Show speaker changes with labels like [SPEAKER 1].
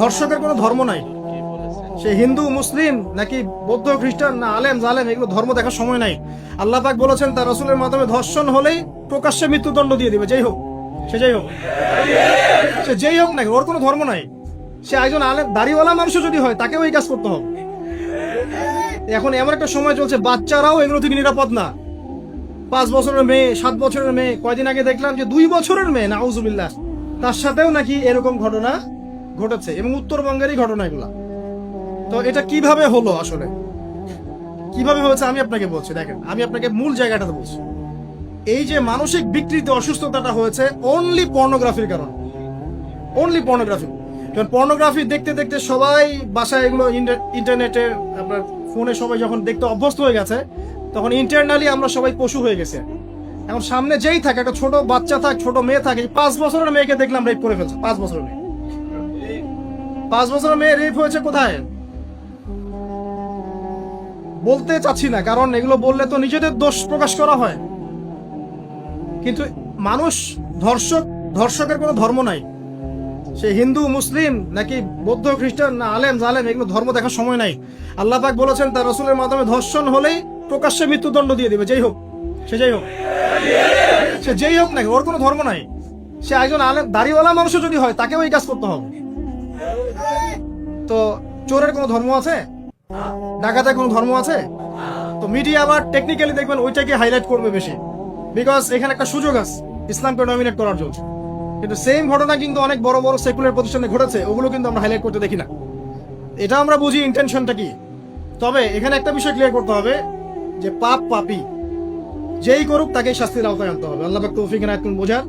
[SPEAKER 1] ধর্ষকের কোনো ধর্ম নাই। সে হিন্দু, মুসলিম নাকি বৌদ্ধ, খ্রিস্টান না আলেম জালেম, এগুলো ধর্ম দেখার সময় নাই। আল্লাহ পাক বলেছেন তার রাসূলের মাধ্যমে ধর্ষণ হলেই প্রকাশ্যে মৃত্যুদণ্ড দিয়ে দিবে, যেই হোক সে যেই হোক নাকি, ওর কোনো ধর্ম নাই। সে একজন আলেম দাড়িওয়ালা মানুষও যদি হয় তাকেও এই কাজ করতে হবে। এখন এমন একটা সময় চলছে, বাচ্চারাও এগুলো থেকে নিরাপদ না। 5 বছরের মেয়ে, 7 বছরের মেয়ে, কয়দিন আগে দেখলাম যে 2 বছরের মেয়ে, নাউজুবিল্লাহ, তার সাথেও নাকি এরকম ঘটনা ঘটেছে, এবং উত্তরবঙ্গেরই ঘটনা এগুলা। তো এটা কিভাবে হলো, আসলে কিভাবে হয়েছে আমি আপনাকে বলছি। দেখেন, আমি আপনাকে মূল জায়গাটাতে বলছি। এই যে মানসিক বিকৃতি, অসুস্থতাটা হয়েছে অনলি পর্নোগ্রাফির কারণে। Only pornography. কারণ পর্নোগ্রাফি দেখতে দেখতে সবাই বাসায় এগুলো ইন্টারনেটে, আপনার ফোনে সবাই যখন দেখতে অভ্যস্ত হয়ে গেছে, তখন ইন্টারনালি আমরা সবাই পশু হয়ে গেছে। এখন সামনে যেই থাকে, একটা ছোট বাচ্চা থাক, ছোট মেয়ে থাকে, 5 বছরের মেয়েকে দেখলাম রেপ করে ফেলছে। 5 বছরের মেয়ে, 5 বছরের মেয়ে রেপ হয়েছে কোথায় বলতে চাচ্ছি না, কারণ এগুলো বললে তো নিজেদের দোষ প্রকাশ করা হয়। কিন্তু মানুষ, ধর্ষকের কোনো ধর্ম নাই। সে হিন্দু, মুসলিম নাকি বৌদ্ধ, খ্রিস্টান না আলেম জালেম, এগুলো ধর্ম দেখার সময় নাই। আল্লাহ পাক বলেছেন তার রাসূলের মাধ্যমে ধর্ষণ হলেই প্রকাশ্যে মৃত্যুদণ্ড দিয়ে দিবে, যেই হোক সে যেই হোক নাকি, ওর কোনো ধর্ম নাই। সে একজন আলেম দাড়িওয়ালা মানুষও যদি হয় তাকেও এই কাজ করতে হবে। তো চোরের কোনো ধর্ম আছে? ডাকাতের কোনো ধর্ম আছে? তো মিডিয়া আবার টেকনিক্যালি দেখবেন ওইটাকে হাইলাইট করবে বেশি, বিকজ এখানে একটা সুযোগ আছে ইসলামকে ডমিনেট করার জন্য। কিন্তু সেম ঘটনা কিন্তু অনেক বড় বড় সেকুলার প্রতিষ্ঠানে ঘটেছে, ওগুলো কিন্তু আমরা হাইলাইট করতে দেখি না। এটা আমরা বুঝি ইন্টেনশনটা কি। তবে এখানে একটা বিষয় ক্লিয়ার করতে হবে যে পাপী যেই করুক তাকে শাস্তির আওতায় আনতে হবে। আল্লাহ পাক তৌফিক এনায়েত করুন বোঝার।